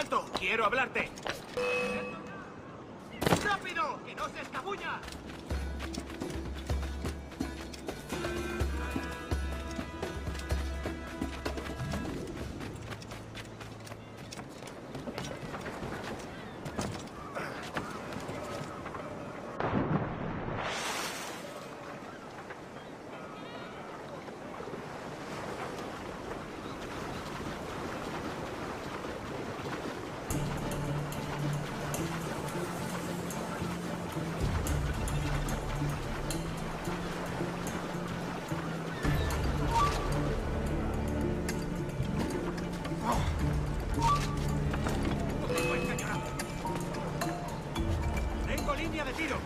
¡Alto! ¡Quiero hablarte! ¡Rápido! ¡Que no se escabulla! ¡Tengo línea de tiro!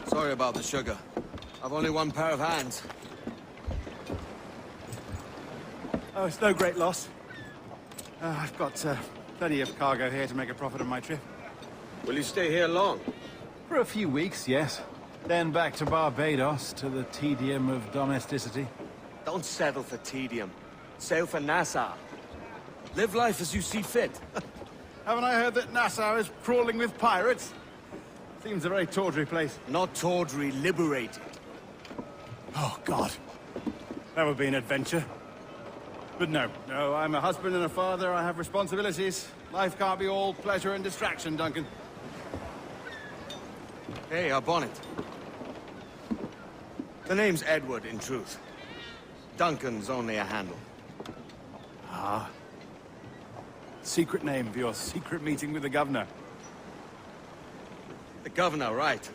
Sorry about the sugar. I've only one pair of hands. Oh, it's no great loss. I've got plenty of cargo here to make a profit on my trip. Will you stay here long? For a few weeks, yes. Then back to Barbados, to the tedium of domesticity. Don't settle for tedium. Sail for Nassau. Live life as you see fit. Haven't I heard that Nassau is crawling with pirates? Seems a very tawdry place. Not tawdry, liberated. Oh, God. That would be an adventure. But no, I'm a husband and a father. I have responsibilities. Life can't be all pleasure and distraction, Duncan. Hey, our bonnet. The name's Edward, in truth. Duncan's only a handle. Ah. Secret name for your secret meeting with the governor. The governor, right.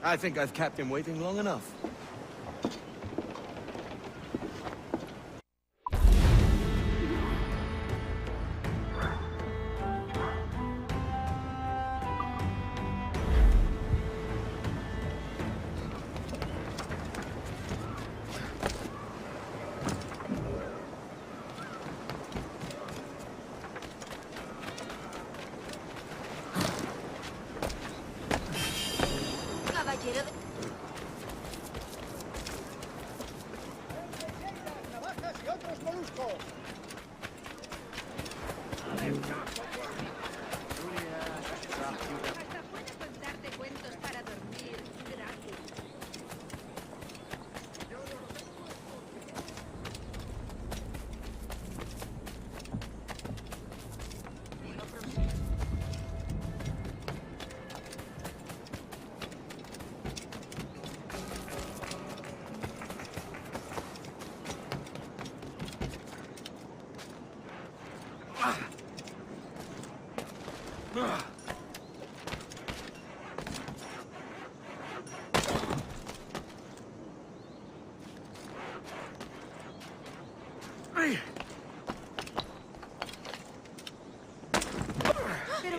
I think I've kept him waiting long enough.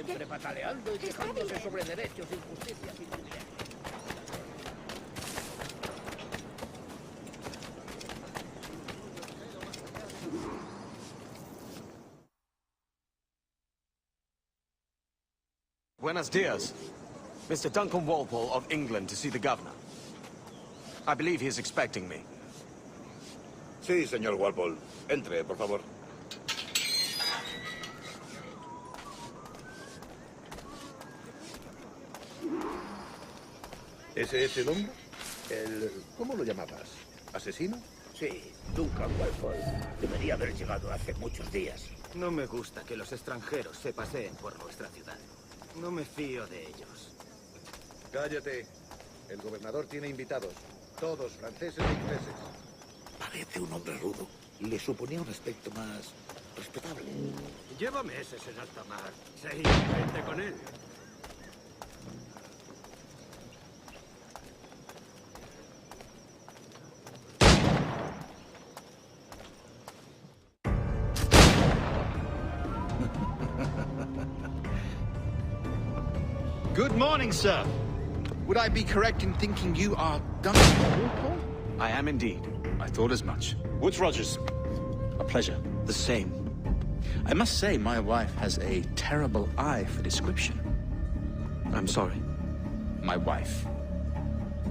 Siempre pataleando y quejándose sobre derechos, injusticias y privilegios. Buenos dias. Mr. Duncan Walpole of England to see the governor. I believe he is expecting me. Sí, señor Walpole. Entre, por favor. ¿Ese es el hombre? ¿Cómo lo llamabas? ¿Asesino? Sí, Duncan Walpole. Debería haber llegado hace muchos días. No me gusta que los extranjeros se paseen por nuestra ciudad. No me fío de ellos. Cállate. El gobernador tiene invitados. Todos franceses e ingleses. Parece un hombre rudo. Le suponía un aspecto más respetable. Lleva meses en alta mar. Sí, vente con él. Good morning, sir. Would I be correct in thinking you are Duncan Walpole? I am indeed. I thought as much. Woods Rogers. A pleasure. The same. I must say, my wife has a terrible eye for description. I'm sorry. My wife.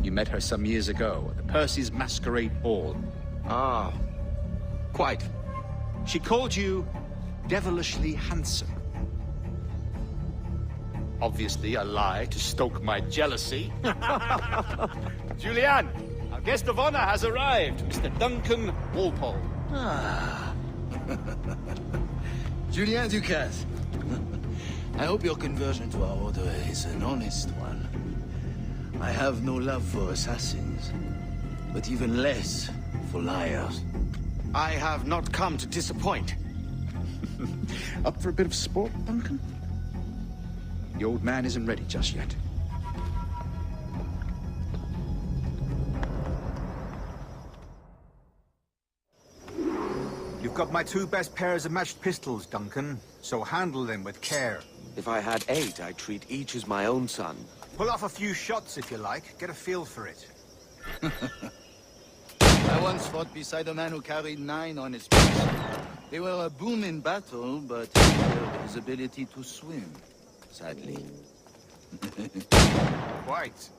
You met her some years ago at the Percy's Masquerade Ball. Ah, quite. She called you devilishly handsome. Obviously a lie to stoke my jealousy. Julianne, our guest of honor has arrived, Mr. Duncan Walpole. Ah. Julien Ducasse. I hope your conversion to our order is an honest one. I have no love for assassins, but even less for liars. I have not come to disappoint. Up for a bit of sport, Duncan? The old man isn't ready just yet. You've got my 2 best pairs of matched pistols, Duncan, so handle them with care. If I had 8, I'd treat each as my own son. Pull off a few shots if you like, get a feel for it. I once fought beside a man who carried 9 on his chest. They were a boon in battle, but he failed his ability to swim, sadly. Quite.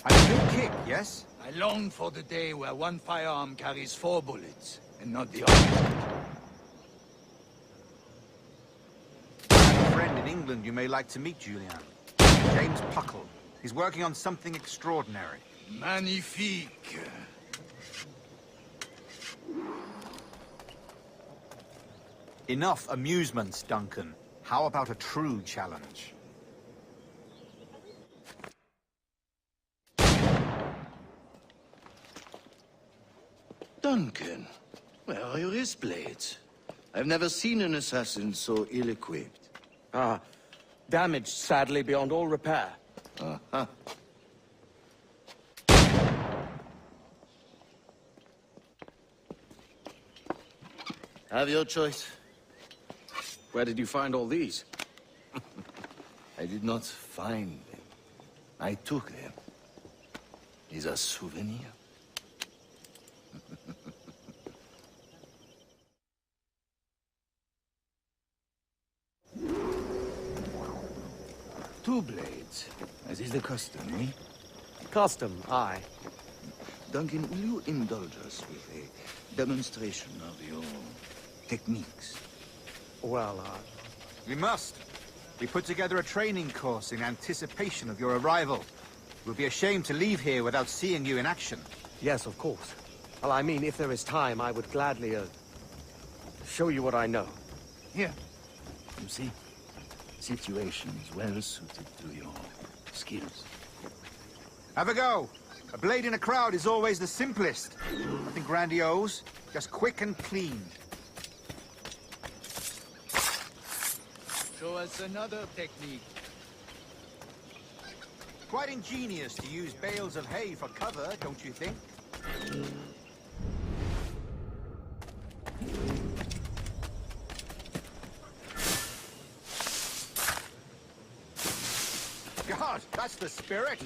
A good kick, yes? I long for the day where one firearm carries 4 bullets, and not the opposite. I have a friend in England you may like to meet, Julian. James Puckle. He's working on something extraordinary. Magnifique. Enough amusements, Duncan. How about a true challenge? Duncan, where are your wrist blades? I've never seen an assassin so ill-equipped. Ah, damaged sadly beyond all repair. Uh-huh. Have your choice. Where did you find all these? I did not find them. I took them. These are souvenirs. Two blades, as is the custom, eh? Custom, aye. Duncan, will you indulge us with a demonstration of your techniques? Well, We must. We put together a training course in anticipation of your arrival. It would be a shame to leave here without seeing you in action. yes, of course. Well, I mean, if there is time, I would gladly, show you what I know. Here. You see? Situations well suited to your skills. Have a go. A blade in a crowd is always the simplest. Nothing grandiose, just quick and clean. Show us another technique. Quite ingenious to use bales of hay for cover, don't you think? God, that's the spirit.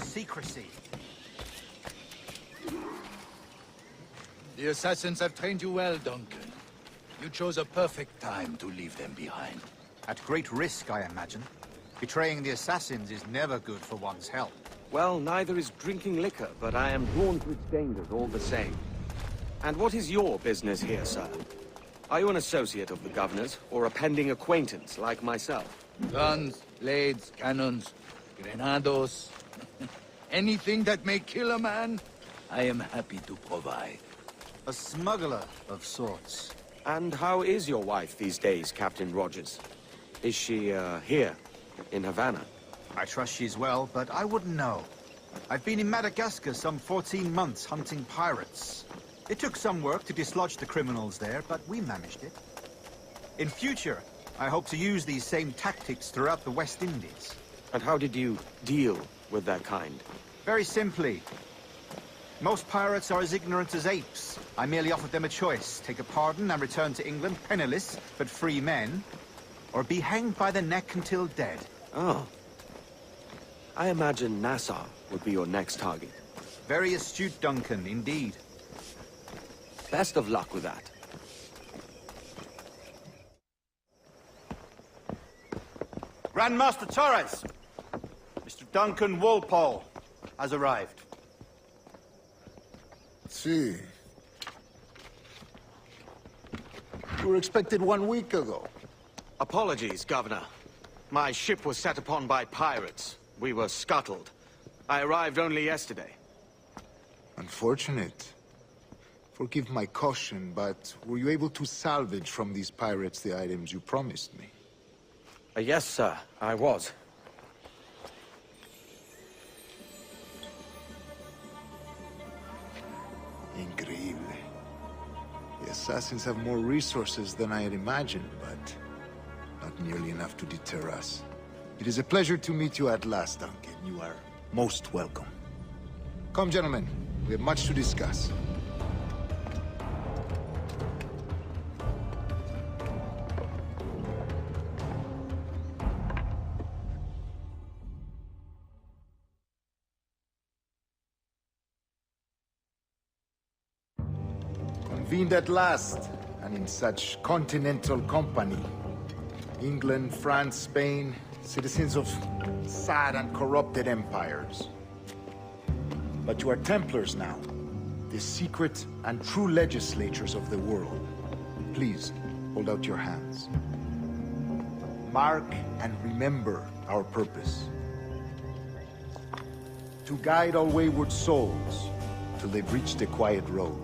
Secrecy. The assassins have trained you well, Duncan. You chose a perfect time to leave them behind. At great risk, I imagine. Betraying the assassins is never good for one's health. Well, neither is drinking liquor, but I am drawn to its dangers all the same. And what is your business here, sir? Are you an associate of the governor's, or a pending acquaintance like myself? Guns, blades, cannons, grenados. Anything that may kill a man, I am happy to provide. A smuggler of sorts. And how is your wife these days, Captain Rogers? Is she, here, in Havana? I trust she's well, but I wouldn't know. I've been in Madagascar some 14 months hunting pirates. It took some work to dislodge the criminals there, but we managed it. In future, I hope to use these same tactics throughout the West Indies. And how did you deal with that kind? Very simply. Most pirates are as ignorant as apes. I merely offered them a choice. Take a pardon and return to England penniless, but free men. Or be hanged by the neck until dead. Oh. I imagine Nassau would be your next target. Very astute, Duncan, indeed. Best of luck with that. Grandmaster Torres! Mr. Duncan Walpole has arrived. See. You were expected 1 week ago. Apologies, Governor. My ship was set upon by pirates. We were scuttled. I arrived only yesterday. Unfortunate. Forgive my caution, but were you able to salvage from these pirates the items you promised me? Yes, sir, I was. Increíble. The assassins have more resources than I had imagined, but not nearly enough to deter us. It is a pleasure to meet you at last, Duncan. You are most welcome. Come, gentlemen. We have much to discuss. Convened at last, and in such continental company. England, France, Spain, citizens of sad and corrupted empires. But you are Templars now, the secret and true legislators of the world. Please, hold out your hands. Mark and remember our purpose. To guide all wayward souls till they've reached the quiet road.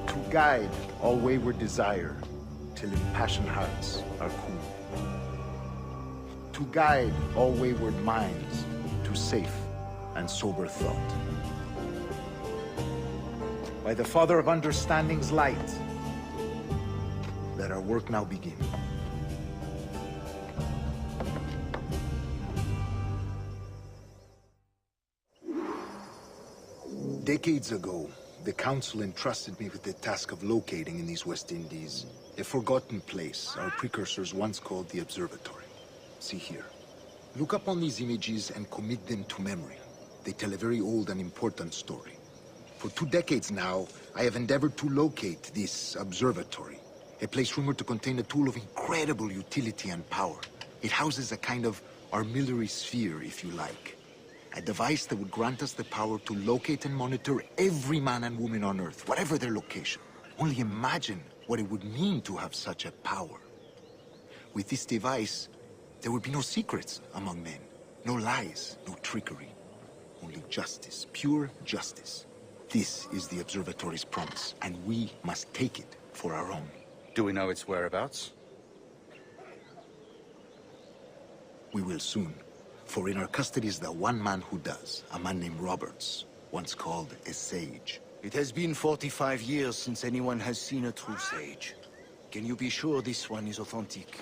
To guide all wayward desire till impassioned hearts are cool. To guide all wayward minds to safe and sober thought. By the Father of Understanding's light, let our work now begin. Decades ago, the Council entrusted me with the task of locating in these West Indies a forgotten place our precursors once called the Observatory. See here. Look upon these images and commit them to memory. They tell a very old and important story. For 2 decades now, I have endeavored to locate this observatory, a place rumored to contain a tool of incredible utility and power. It houses a kind of armillary sphere, if you like. A device that would grant us the power to locate and monitor every man and woman on Earth, whatever their location. Only imagine what it would mean to have such a power. With this device, there would be no secrets among men, no lies, no trickery. Only justice, pure justice. This is the Observatory's promise, and we must take it for our own. Do we know its whereabouts? We will soon. For in our custody is the one man who does, a man named Roberts, once called a sage. It has been 45 years since anyone has seen a true sage. Can you be sure this one is authentic?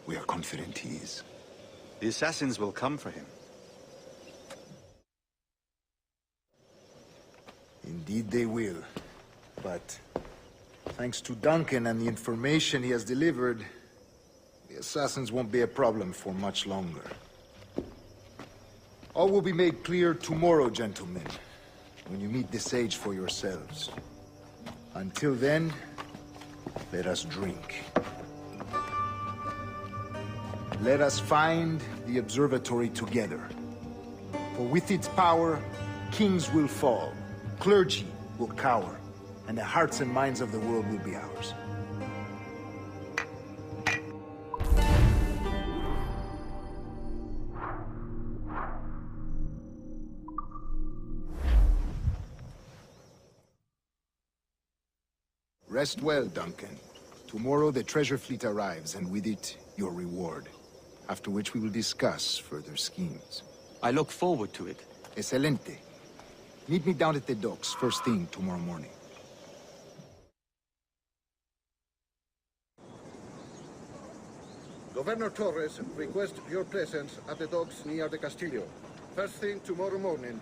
We are confident he is. The assassins will come for him. Indeed they will. But thanks to Duncan and the information he has delivered, the assassins won't be a problem for much longer. All will be made clear tomorrow, gentlemen, when you meet the sage for yourselves. Until then, let us drink. Let us find the observatory together. For with its power, kings will fall, clergy will cower, and the hearts and minds of the world will be ours. Rest well, Duncan. Tomorrow the treasure fleet arrives, and with it, your reward. After which we will discuss further schemes. I look forward to it. Excelente. Meet me down at the docks first thing tomorrow morning. Governor Torres requests your presence at the docks near the Castillo. First thing tomorrow morning,